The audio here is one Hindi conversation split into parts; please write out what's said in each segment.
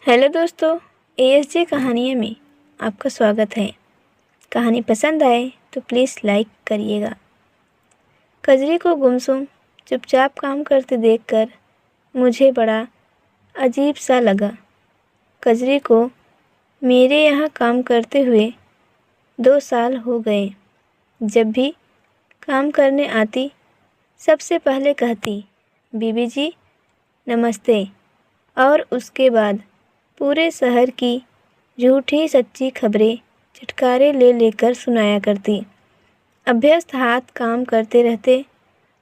हेलो दोस्तों, ASJ कहानियों में आपका स्वागत है। कहानी पसंद आए तो प्लीज़ लाइक करिएगा। कजरी को गुमसुम चुपचाप काम करते देखकर मुझे बड़ा अजीब सा लगा। कजरी को मेरे यहाँ काम करते हुए 2 साल हो गए। जब भी काम करने आती सबसे पहले कहती बीबी जी नमस्ते, और उसके बाद पूरे शहर की झूठी सच्ची खबरें चटकारे ले लेकर सुनाया करती। अभ्यस्त हाथ काम करते रहते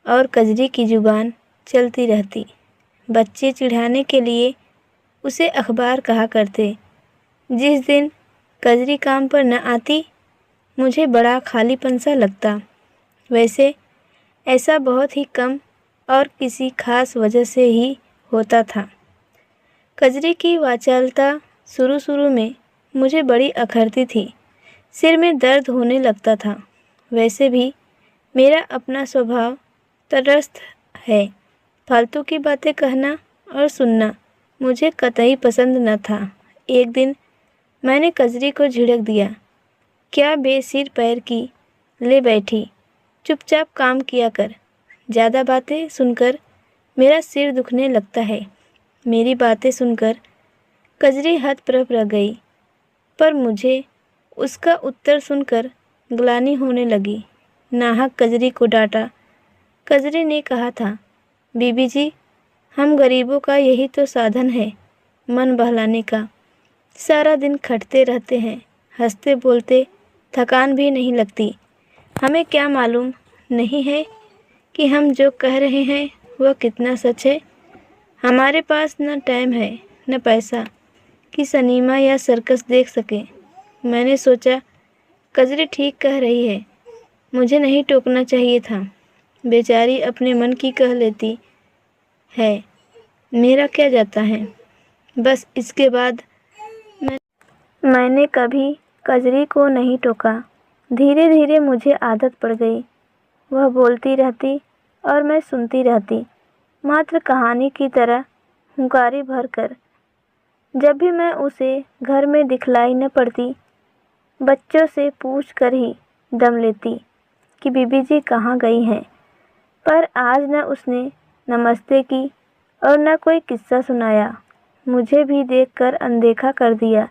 और कजरी की जुबान चलती रहती। बच्चे चिढ़ाने के लिए उसे अखबार कहा करते। जिस दिन कजरी काम पर न आती मुझे बड़ा खालीपन सा लगता। वैसे ऐसा बहुत ही कम और किसी खास वजह से ही होता था। कजरी की वाचालता शुरू में मुझे बड़ी अखरती थी। सिर में दर्द होने लगता था। वैसे भी मेरा अपना स्वभाव तटस्थ है। फालतू की बातें कहना और सुनना मुझे कतई पसंद न था। एक दिन मैंने कजरी को झिड़क दिया, क्या बेसिर पैर की ले बैठी, चुपचाप काम किया कर। ज़्यादा बातें सुनकर मेरा सिर दुखने लगता है। मेरी बातें सुनकर कजरी हतप्रभ रह गई, पर मुझे उसका उत्तर सुनकर ग्लानि होने लगी। नाहक कजरी को डांटा। कजरी ने कहा था, बीबी जी हम गरीबों का यही तो साधन है मन बहलाने का। सारा दिन खटते रहते हैं, हंसते बोलते थकान भी नहीं लगती। हमें क्या मालूम नहीं है कि हम जो कह रहे हैं वह कितना सच है। हमारे पास न टाइम है न पैसा कि सिनेमा या सर्कस देख सकें। मैंने सोचा कजरी ठीक कह रही है, मुझे नहीं टोकना चाहिए था। बेचारी अपने मन की कह लेती है, मेरा क्या जाता है। बस इसके बाद मैंने कभी कजरी को नहीं टोका। धीरे धीरे मुझे आदत पड़ गई। वह बोलती रहती और मैं सुनती रहती, मात्र कहानी की तरह हुंकारी भरकर। जब भी मैं उसे घर में दिखलाई न पड़ती, बच्चों से पूछ कर ही दम लेती कि बीबी जी कहाँ गई हैं। पर आज न उसने नमस्ते की और न कोई किस्सा सुनाया। मुझे भी देखकर अनदेखा कर दिया।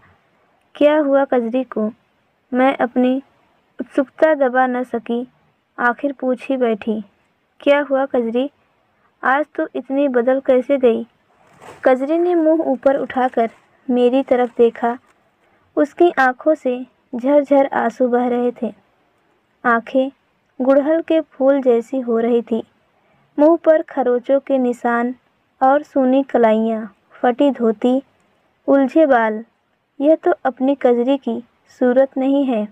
क्या हुआ कजरी को? मैं अपनी उत्सुकता दबा न सकी। आखिर पूछ ही बैठी, क्या हुआ कजरी? आज तो इतनी बदल कैसे गई? कजरी ने मुंह ऊपर उठाकर मेरी तरफ देखा। उसकी आंखों से झरझर आंसू बह रहे थे। आंखें गुड़हल के फूल जैसी हो रही थी। मुंह पर खरोचों के निशान और सूनी कलाइयाँ, फटी धोती, उलझे बाल। यह तो अपनी कजरी की सूरत नहीं है।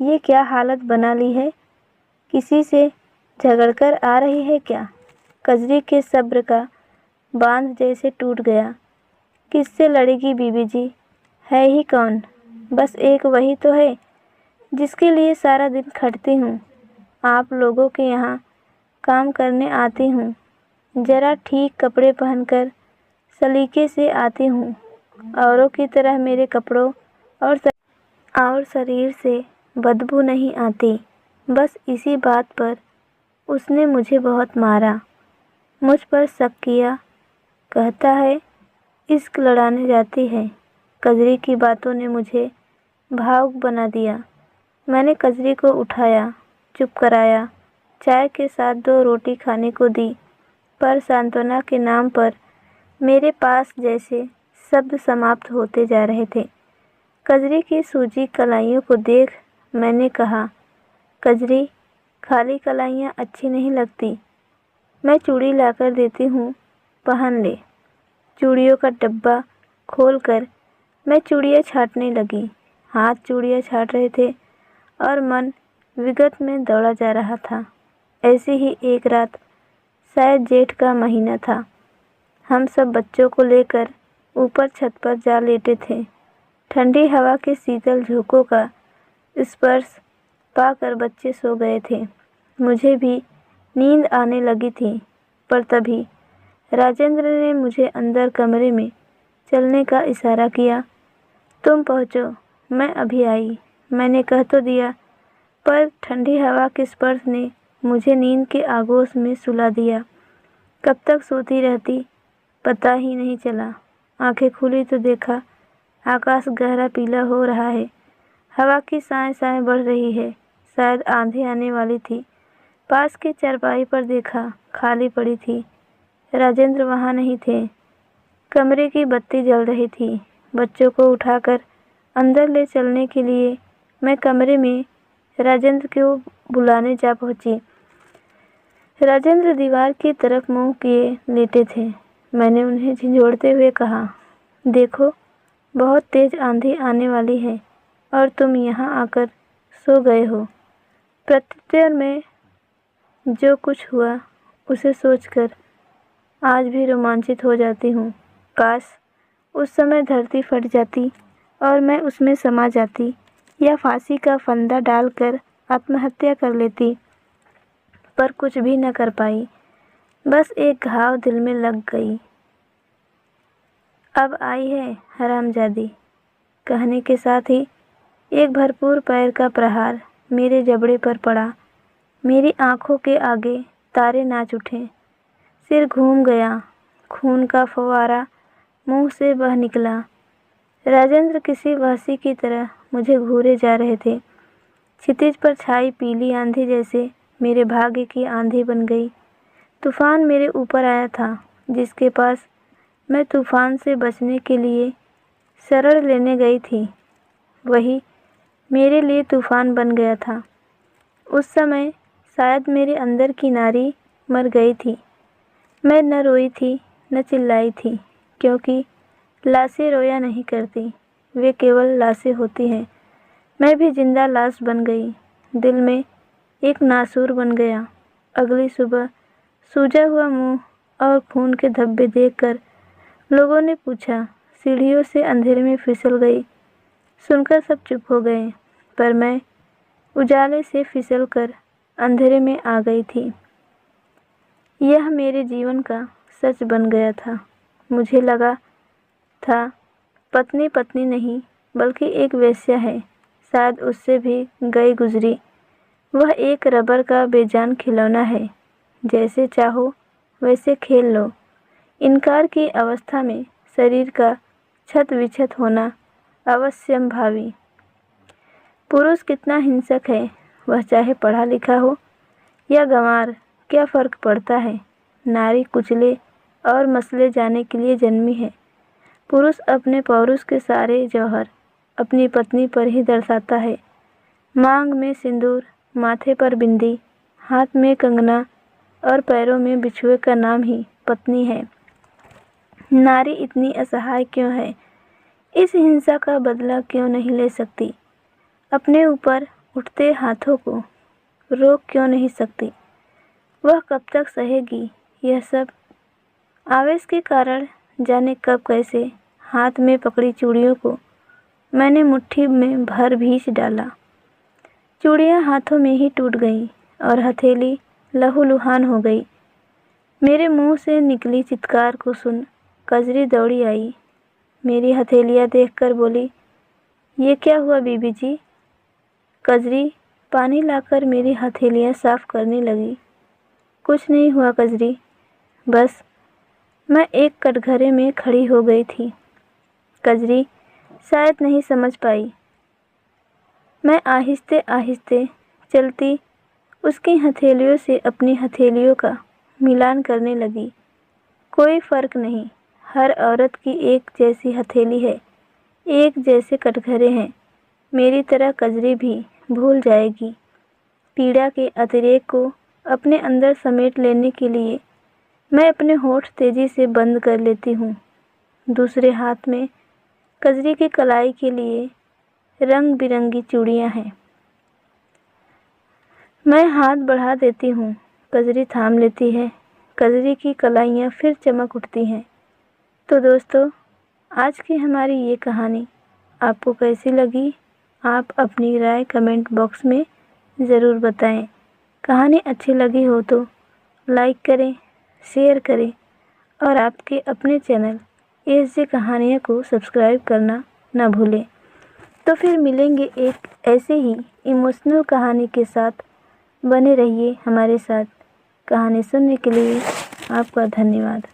ये क्या हालत बना ली है? किसी से झगड़कर आ रही है क्या? कजरी के सब्र का बांध जैसे टूट गया। किससे लड़ेगी बीबी जी? है ही कौन? बस एक वही तो है जिसके लिए सारा दिन खटती हूँ। आप लोगों के यहाँ काम करने आती हूँ। ज़रा ठीक कपड़े पहनकर सलीके से आती हूँ। औरों की तरह मेरे कपड़ों और शरीर से बदबू नहीं आती। बस इसी बात पर उसने मुझे बहुत मारा, मुझ पर शक किया। कहता है इश्क लड़ाने जाती है। कजरी की बातों ने मुझे भावुक बना दिया। मैंने कजरी को उठाया, चुप कराया, चाय के साथ 2 रोटी खाने को दी। पर सांत्वना के नाम पर मेरे पास जैसे शब्द समाप्त होते जा रहे थे। कजरी की सूजी कलाइयों को देख मैंने कहा, कजरी खाली कलाइयाँ अच्छी नहीं लगती। मैं चूड़ी लाकर देती हूँ, पहन ले। चूड़ियों का डब्बा खोलकर मैं चूड़ियाँ छाँटने लगी। हाथ चूड़ियाँ छाँट रहे थे और मन विगत में दौड़ा जा रहा था। ऐसी ही एक रात, शायद जेठ का महीना था। हम सब बच्चों को लेकर ऊपर छत पर जा लेटे थे। ठंडी हवा के शीतल झोंकों का स्पर्श पाकर बच्चे सो गए थे। मुझे भी नींद आने लगी थी। पर तभी राजेंद्र ने मुझे अंदर कमरे में चलने का इशारा किया। तुम पहुँचो, मैं अभी आई, मैंने कह तो दिया, पर ठंडी हवा के स्पर्श ने मुझे नींद के आगोश में सुला दिया। कब तक सोती रहती पता ही नहीं चला। आंखें खुली तो देखा आकाश गहरा पीला हो रहा है। हवा की साएं साएं बढ़ रही है, शायद आंधी आने वाली थी। पास की चारपाई पर देखा, खाली पड़ी थी। राजेंद्र वहाँ नहीं थे। कमरे की बत्ती जल रही थी। बच्चों को उठाकर अंदर ले चलने के लिए मैं कमरे में राजेंद्र को बुलाने जा पहुंची। राजेंद्र दीवार की तरफ मुंह किए लेटे थे। मैंने उन्हें झिंझोड़ते हुए कहा, देखो, बहुत तेज आंधी आने वाली है और तुम यहाँ आकर सो गए हो। प्रत्युत्तर में जो कुछ हुआ उसे सोचकर आज भी रोमांचित हो जाती हूँ। काश उस समय धरती फट जाती और मैं उसमें समा जाती, या फांसी का फंदा डालकर आत्महत्या कर लेती, पर कुछ भी न कर पाई। बस एक घाव दिल में लग गई। अब आई है हरामजादी, कहने के साथ ही एक भरपूर पैर का प्रहार मेरे जबड़े पर पड़ा। मेरी आंखों के आगे तारे नाच उठे। सिर घूम गया। खून का फव्वारा मुंह से बह निकला। राजेंद्र किसी वहशी की तरह मुझे घूरे जा रहे थे। क्षितिज पर छाई पीली आंधी जैसे मेरे भाग्य की आंधी बन गई। तूफान मेरे ऊपर आया था, जिसके पास मैं तूफान से बचने के लिए शरण लेने गई थी, वही मेरे लिए तूफान बन गया था। उस समय शायद मेरे अंदर की नारी मर गई थी। मैं न रोई थी न चिल्लाई थी, क्योंकि लाशें रोया नहीं करती, वे केवल लाशें होती हैं। मैं भी जिंदा लाश बन गई, दिल में एक नासूर बन गया। अगली सुबह सूजा हुआ मुंह और खून के धब्बे देखकर लोगों ने पूछा, सीढ़ियों से अंधेरे में फिसल गई। सुनकर सब चुप हो गए, पर मैं उजाले से फिसलकर अंधेरे में आ गई थी। यह मेरे जीवन का सच बन गया था। मुझे लगा था पत्नी पत्नी नहीं, बल्कि एक वेश्या है, शायद उससे भी गई गुजरी। वह एक रबर का बेजान खिलौना है, जैसे चाहो वैसे खेल लो। इनकार की अवस्था में शरीर का छत विछत होना अवश्यंभावी। पुरुष कितना हिंसक है, वह चाहे पढ़ा लिखा हो या गंवार, क्या फ़र्क पड़ता है। नारी कुचले और मसले जाने के लिए जन्मी है। पुरुष अपने पौरुष के सारे जौहर अपनी पत्नी पर ही दर्शाता है। मांग में सिंदूर, माथे पर बिंदी, हाथ में कंगना और पैरों में बिछुए का नाम ही पत्नी है। नारी इतनी असहाय क्यों है? इस हिंसा का बदला क्यों नहीं ले सकती? अपने ऊपर उठते हाथों को रोक क्यों नहीं सकती? वह कब तक सहेगी यह सब? आवेश के कारण जाने कब कैसे हाथ में पकड़ी चूड़ियों को मैंने मुट्ठी में भर भींच डाला। चूड़ियाँ हाथों में ही टूट गईं और हथेली लहूलुहान हो गई। मेरे मुंह से निकली चित्कार को सुन कजरी दौड़ी आई। मेरी हथेलियाँ देखकर बोली, ये क्या हुआ बीबी जी? कजरी पानी लाकर मेरी हथेलियाँ साफ करने लगी। कुछ नहीं हुआ कजरी, बस मैं एक कटघरे में खड़ी हो गई थी। कजरी शायद नहीं समझ पाई। मैं आहिस्ते आहिस्ते चलती उसकी हथेलियों से अपनी हथेलियों का मिलान करने लगी। कोई फ़र्क नहीं, हर औरत की एक जैसी हथेली है, एक जैसे कटघरे हैं। मेरी तरह कजरी भी भूल जाएगी। पीड़ा के अतिरेक को अपने अंदर समेट लेने के लिए मैं अपने होठ तेजी से बंद कर लेती हूँ। दूसरे हाथ में कजरी की कलाई के लिए रंग बिरंगी चूड़ियाँ हैं। मैं हाथ बढ़ा देती हूँ, कजरी थाम लेती है। कजरी की कलाइयाँ फिर चमक उठती हैं। तो दोस्तों, आज की हमारी ये कहानी आपको कैसी लगी? आप अपनी राय कमेंट बॉक्स में ज़रूर बताएं। कहानी अच्छी लगी हो तो लाइक करें, शेयर करें और आपके अपने चैनल ASJ कहानियों को सब्सक्राइब करना ना भूलें। तो फिर मिलेंगे एक ऐसे ही इमोशनल कहानी के साथ। बने रहिए हमारे साथ। कहानी सुनने के लिए आपका धन्यवाद।